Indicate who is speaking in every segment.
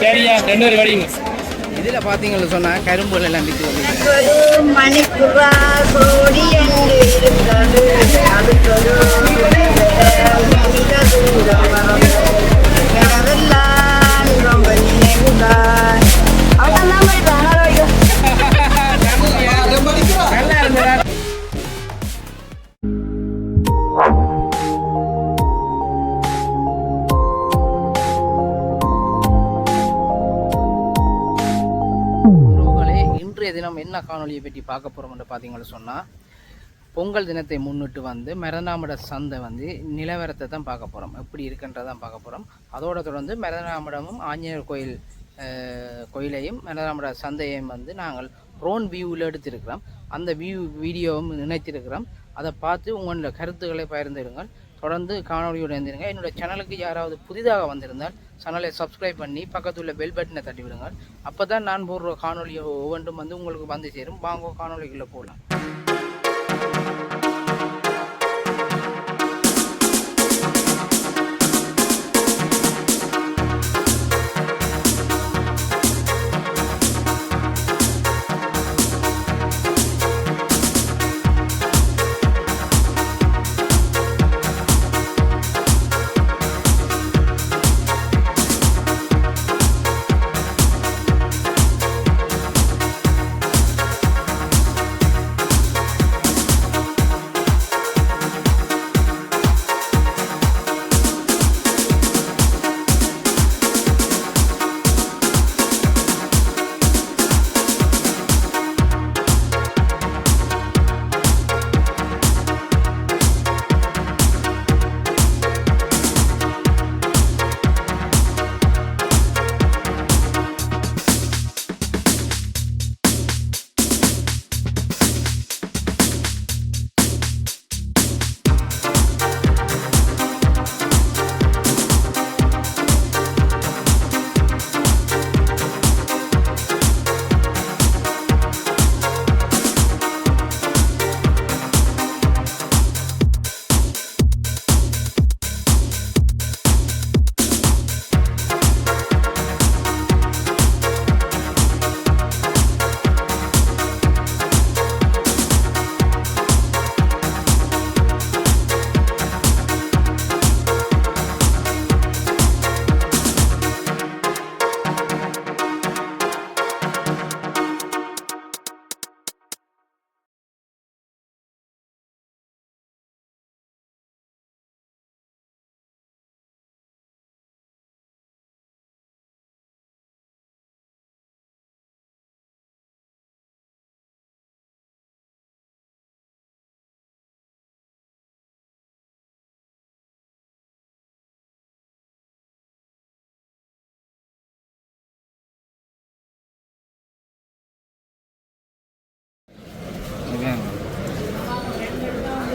Speaker 1: சரியா 2 வடிங்க.
Speaker 2: இதில் பார்த்தீங்கன்னு சொன்னால் கரும்புகள் எல்லாம் விற்று வந்து
Speaker 3: மணிக்குறா கோடி என்று இருந்தது அதுக்கொரு ரொம்ப நினைவுதான் அதெல்லாம்
Speaker 2: நல்லா இருந்ததா? இன்றைய தினம் என்ன காணொலியை பற்றி பார்க்க போகிறோம்னு பார்த்தீங்கன்னு சொன்னால், பொங்கல் தினத்தை முன்னிட்டு வந்து மெரநாமட சந்தை வந்து நிலவரத்தை தான் பார்க்க போகிறோம். எப்படி இருக்குன்றதான் பார்க்க போகிறோம். அதோட தொடர்ந்து மெரநாமடமும் ஆஞ்சநேயர் கோயிலையும் மெரநாமட சந்தையையும் வந்து நாங்கள் ட்ரோன் வியூவில் எடுத்திருக்கிறோம். அந்த வீடியோவும் நினைத்திருக்கிறோம். அதை பார்த்து உங்களோட கருத்துக்களை பகிர்ந்துடுங்கள். தொடர்ந்து காணொலியோடு இருந்திருங்க. என்னோடய சேனலுக்கு யாராவது புதிதாக வந்திருந்தால் சேனலை சப்ஸ்கிரைப் பண்ணி பக்கத்தில் உள்ள பெல் பட்டனை தட்டி விடுங்கள். அப்போ தான் நான் போடுற காணொலி ஒவ்வொன்றும் வந்து உங்களுக்கு வந்து சேரும். வாங்க காணொலிக்குள்ளே போகலாம்.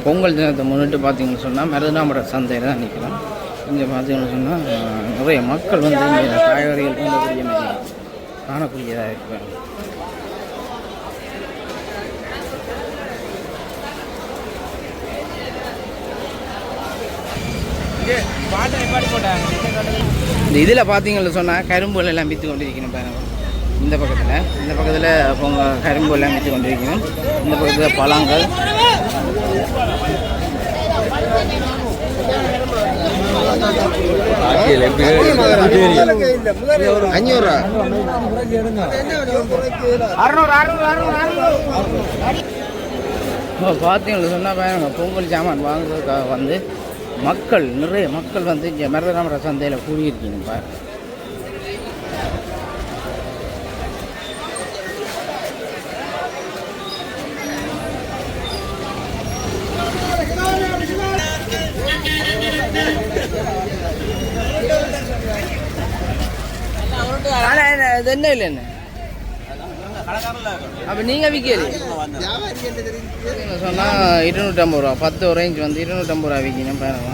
Speaker 2: பொங்கல் தினத்தை முன்னிட்டு பார்த்தீங்கன்னு சொன்னால் மெரநாமட சந்தையில் தான் நிற்கிறோம். இங்கே பார்த்தீங்கன்னு சொன்னால் நிறைய மக்கள் வந்து இங்கே காய்கறிகள் கொண்டக்கூடிய காணக்கூடியதாக இருக்கிறாங்க. இந்த இதில் பார்த்தீங்கன்னு சொன்னால் கரும்புகள் எல்லாம் விற்று கொண்டு இருக்கணும் பாருங்க. இந்த பக்கத்தில் கரும்பு எல்லாம் விற்று கொண்டு இருக்கணும். இந்த பக்கத்தில் பழங்கள் பார்த்தீங்கன்னு சொன்னால் பாருங்க, பொங்கல் சாமான் வாங்குறதுக்காக வந்து நிறைய மக்கள் வந்து இங்கே மெரநாமட சந்தையில் கூடியிருக்கீங்க பாருங்க. இது என்ன இல்லை என்ன அப்போ நீங்கள் விற்கல சொன்னால் 250 ரூபா 10 ரேஞ்ச் வந்து 250 ரூபா விற்கணும் பாருங்க.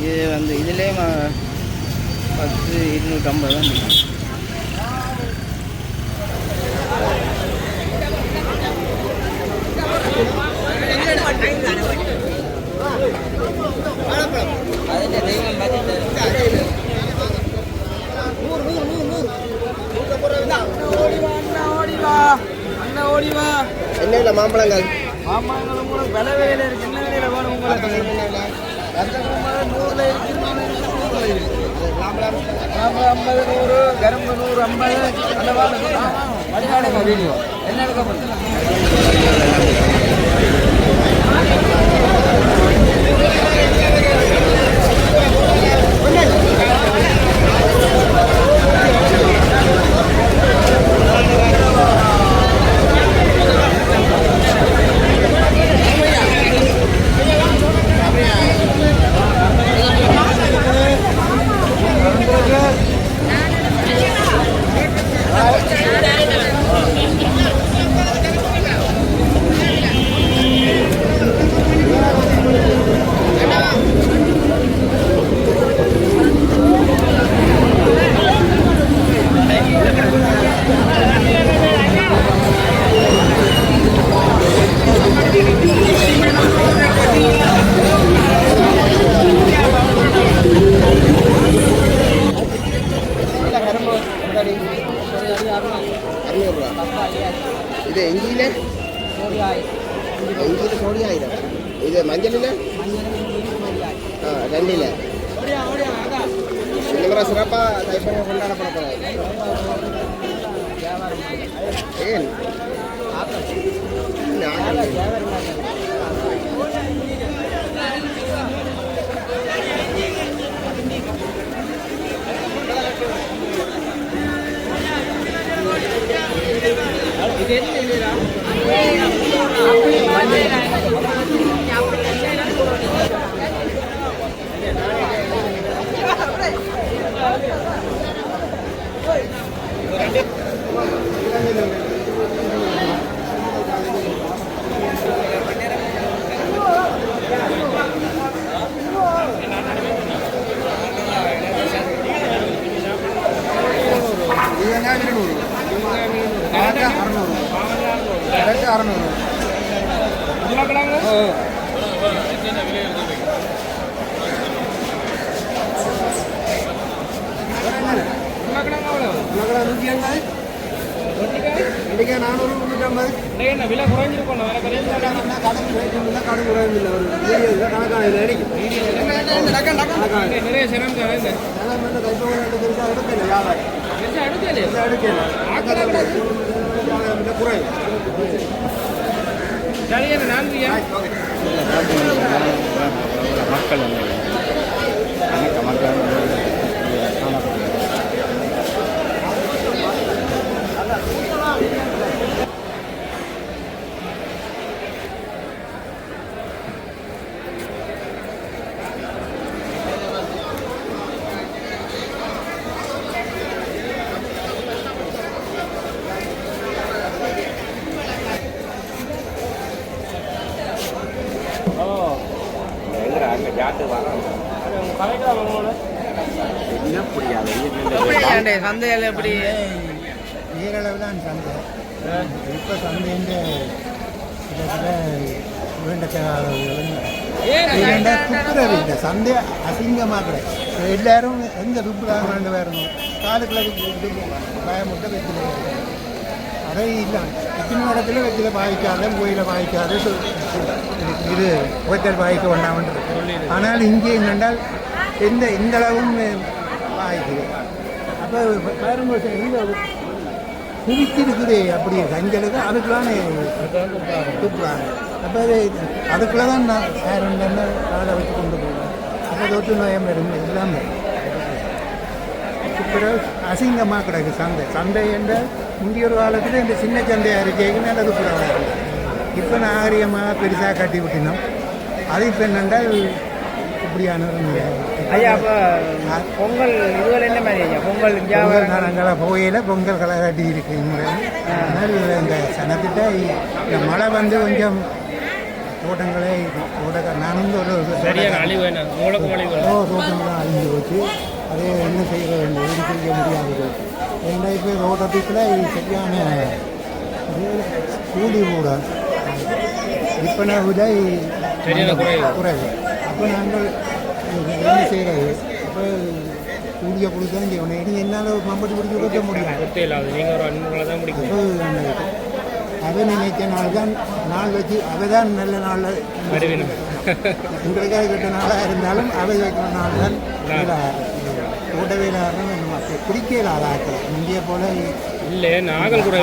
Speaker 2: இது வந்து இதுலேயே 10 250 தான் விற்கணும்.
Speaker 1: மாம்பழங்கள்
Speaker 4: மாம்பழங்களும் கூட விலை விலையில் இருக்கு. என்ன விலையில் வேணும் உங்களுக்கு? கருத்தக்குமார் 100 இருக்கு, 100 இருக்கு. மாம்பழம் 50, 100, கரும்பு 100, 50 அந்த மாதிரி வழிகாடுங்க வீடியோ என்ன எடுக்க போகிறீங்க?
Speaker 1: இது எங்கியில சோடி ஆயிரம். இது மஞ்சளில் ரெண்டில் இந்த முறை சிறப்பாக தைப்பொங்கல் கொண்டாடப்பட போகிறாங்க. ஏன்
Speaker 4: விலை குறைஞ்சிருக்கோம். நிறைய சிரமம் சரியான நான்கியா
Speaker 1: மக்கள் மக்கள்
Speaker 2: சந்தையில் எப்படி
Speaker 5: நீரளவில் தான் சந்தை. இப்போ சந்தைன்ற துப்புரவு இல்லை. சந்தை அசிங்கமாக கிடையாது. எல்லாரும் எங்கே துப்புறாங்க வரணும் காலுக்குள்ள பயமுட்ட வெற்றில அதை இல்லை. இத்தனை இடத்துல வெற்றில பாய்க்காத கோயிலை பாய்க்காத இது கோத்தல் பாய்க்க ஒன்றாமன்றது. ஆனால் இங்கே என்னென்றால் எந்த அளவும் பாய்க்குது. அப்போ வரும்போது எங்கே குவிச்சிருக்குது அப்படியே கஞ்சலுக்கு அதுக்குலாம் துப்புறாங்க. அப்போ அதுக்குள்ளே தான் நான் வேறு காலை வச்சு கொண்டு போவேன். அப்போ தொற்று நோயம் வரும் எல்லாமே துப்புரவு அசிங்கமாக கிடக்கு. சந்தை என்ற முந்தைய ஒரு காலத்தில் இந்த சின்ன சந்தையாக இருக்கேக்கு நல்ல துப்புரவாக இருக்குது. இப்போ நாகரிகமாக பெருசாக கட்டி விட்டினோம். அது இப்போ என்னென்றால் இப்படியான
Speaker 2: ஐயா. அப்போ பொங்கல் இதுவரை என்ன மாதிரி ஐயா? பொங்கல்
Speaker 5: நாங்கள் போகையில் பொங்கல் களை காட்டி இருக்கு. அதனால் இந்த சனத்திட்ட இந்த மழை வந்து கொஞ்சம் தோட்டங்களே நானும் ஒரு தோட்டங்களாம் அழிஞ்சு போச்சு. அதே என்ன செய்ய வேண்டும் எது செய்ய முடியாது. ஏன்னா இப்போ தோட்டத்துக்குள்ள சரியான கூலி கூட விற்பனை விலை குறைவு. அப்போ நாங்கள் என்ன செய்கிறது? இப்போ கூலியை கொடுத்தா செய்யணும். என்னால் மம்பட்டி பிடிச்சி கொடுக்க முடியும்.
Speaker 4: நீங்கள் ஒரு 500 தான் பிடிக்கும்.
Speaker 5: அவ நினைச்ச நாள் தான் நாள் வச்சு அவ தான் நல்ல நாளில் உங்களுக்காக கெட்ட நாளாக இருந்தாலும் அவை வைக்கிற நாள் தான் கூட்டவேலாரும் குடிக்கல ஆளாக்கள் இந்திய போல
Speaker 6: இல்லை நாகல் கூட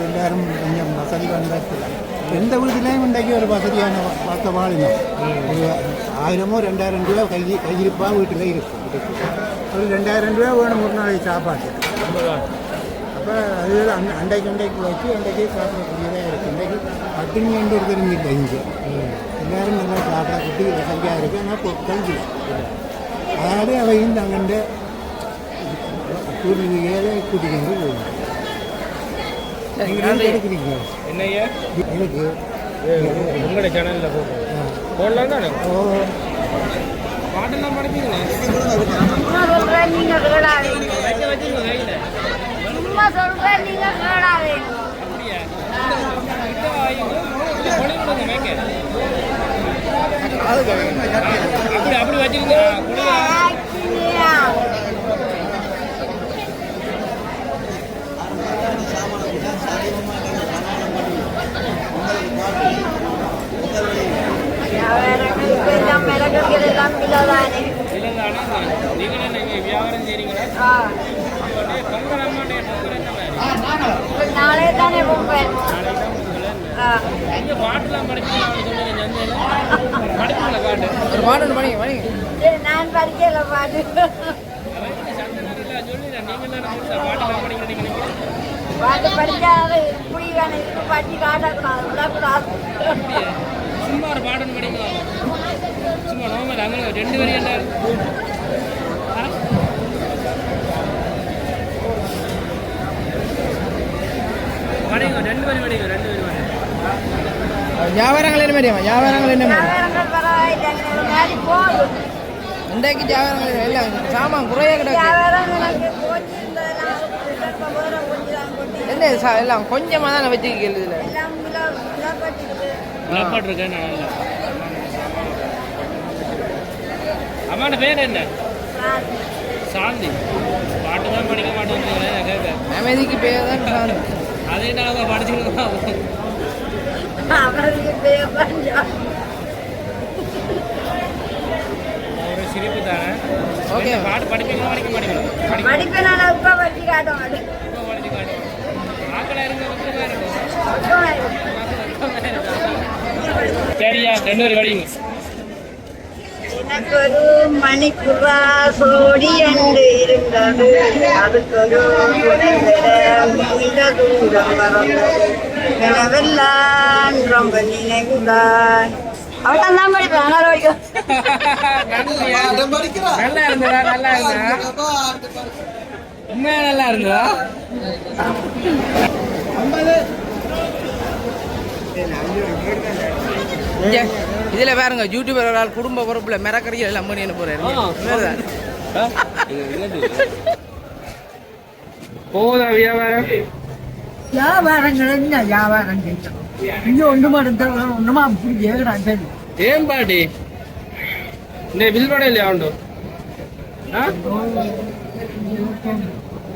Speaker 5: எல்லாரும் கொஞ்சம் வசதி வந்தாச்சு எந்த வீட்டிலையும் இன்றைக்கு ஒரு வசதியான பார்க்க வாழினோம் ஒரு 1000 2000 ரூபா கையிருப்பாக வீட்டில் இருக்கும் ஒரு 2000 ரூபா வேணும் ஒரு நாளைக்கு சாப்பாட்டு அப்போ அது அண்டைக்கு வச்சு அண்டைக்கு சாப்பிடக்கூடியதாக இருக்குது இன்றைக்கு பட்டினி கொண்டு ஒரு தெரிஞ்சில்லை இங்கே எல்லோரும் நல்லா சாப்பிடக்கூடிய வசதியாக இருக்குது ஆனால் பொருட்கள் இல்லை அதாவது அவையும் தங்கண்ட ஏழை கூட்டிக்கிட்டு போகணும் எடுக்கிறீங்க
Speaker 6: என்னையா
Speaker 5: எனக்கு
Speaker 6: உங்களோட சேனலில் போடலாம் தானே பாட்டெல்லாம் படிப்பீங்களே
Speaker 3: சும்மா சொல்றேன் நீங்க கேடாதீங்க சும்மா சொல்றேன் நீங்க கேடாதீங்க
Speaker 6: அப்படி வச்சுக்கோங்க வியாபாரம் செய்றீங்களா
Speaker 3: நாளே தானே போவேன்
Speaker 6: பாட்டுலாம் படிப்பீங்களா பாட்டு
Speaker 2: ஒரு பாட்டு படிங்க
Speaker 3: நான் படிக்கல பாட்டு பாட்டு படிக்காத இப்படி வேணும் இப்படி படிச்சு காட்டக்கூடாது விடக்கூடாது
Speaker 6: சும்மா ஒரு பாடம் படிக்கலாம் சும்மா நோமல் அங்கே 2 வரி என்ன படிங்க 2 வரி படிங்க 2 வரி
Speaker 2: வியாபாரங்கள் என்ன மாதிரியா வியாபாரங்கள் என்ன மாதிரி
Speaker 3: வியாபாரங்கள் பரவாயில்லை மாதிரி போகும்
Speaker 2: இன்றைக்கு வியாபாரங்கள் எல்லாம் சாமான் குறைய கிடக்கு
Speaker 3: வியாபாரம் எனக்கு கொஞ்சம்
Speaker 2: என்ன எல்லாம் கொஞ்சமாக தானே வச்சுக்கிறது இதில்
Speaker 3: எல்லாம் விழப்பட்டிருக்கு
Speaker 6: இருக்கேன் நல்லா அம்மாட்ட பேர் என்ன சாந்தி பாட்டு தான் படிக்க மாட்டேன் கேட்க
Speaker 2: அமைதிக்கு பேர் தான் சாந்தி
Speaker 6: அதே நான் படிச்சுக்கலாம்
Speaker 3: அவருக்கு பேர் பஞ்சம்
Speaker 6: ஒரு சிரிப்பு தானே
Speaker 2: ஓகே
Speaker 6: பாட்டு படிப்பீங்களா படிக்க மாட்டீங்களா
Speaker 3: படிப்பேன் நான் இப்போ படிச்சு காட்டும் அது
Speaker 6: படிச்சு காட்டுவோம் ஆக்களா இருக்கும் சரியா 2 வரி படிங்க
Speaker 3: எனக்கொரு மணிக்குறா சோடி என்று இருந்தது அதுக்கொரு இந்த தூரம் மறந்தது எனவெல்லாம் ரொம்ப நினைவுதான் அவன் தான் படிப்பேன் ஆனால் வரைக்கும்
Speaker 2: நல்லா இருந்ததா உண்மையா நல்லா இருந்ததா இதுல பாருங்க யூடியூபர் ஒரு ஆள் குடும்ப பொறுப்புல மிரக்கறிகள் எல்லாம் பண்ணி போறாரு
Speaker 6: போதா வியாபாரம்
Speaker 3: வியாபாரங்கள் என்ன வியாபாரம் செய்யணும் இங்க ஒன்றுமா இருந்தாலும் ஒன்றுமா அப்படி கேட்குறான் சரி
Speaker 6: ஏன் பாட்டி இந்த பில் படம் இல்லையா உண்டு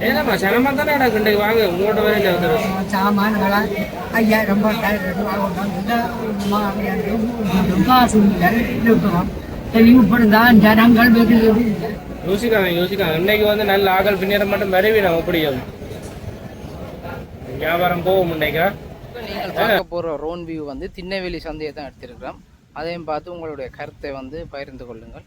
Speaker 6: ஏன்னாம்மா சிரமமா தானே கிண்டக்கு வாங்க உங்களோட வேலையில வந்துடும்
Speaker 3: சாமான்களா 5000 காசு இருக்கிறோம் தெளிவுபடுதான் ஜனங்கள்
Speaker 6: யோசிக்காங்க இன்னைக்கு வந்து நல்ல ஆகல் பின்னேறம் மட்டும் மறைவி நம்ம முடியும் வியாபாரம் போகும் இன்னைக்கா
Speaker 2: நீங்கள் பார்க்க போகிற ரோன் வியூ வந்து திண்ணவேலி சந்தையை தான் எடுத்திருக்கிறோம் அதையும் பார்த்து உங்களுடைய கருத்தை வந்து பகிர்ந்து கொள்ளுங்கள்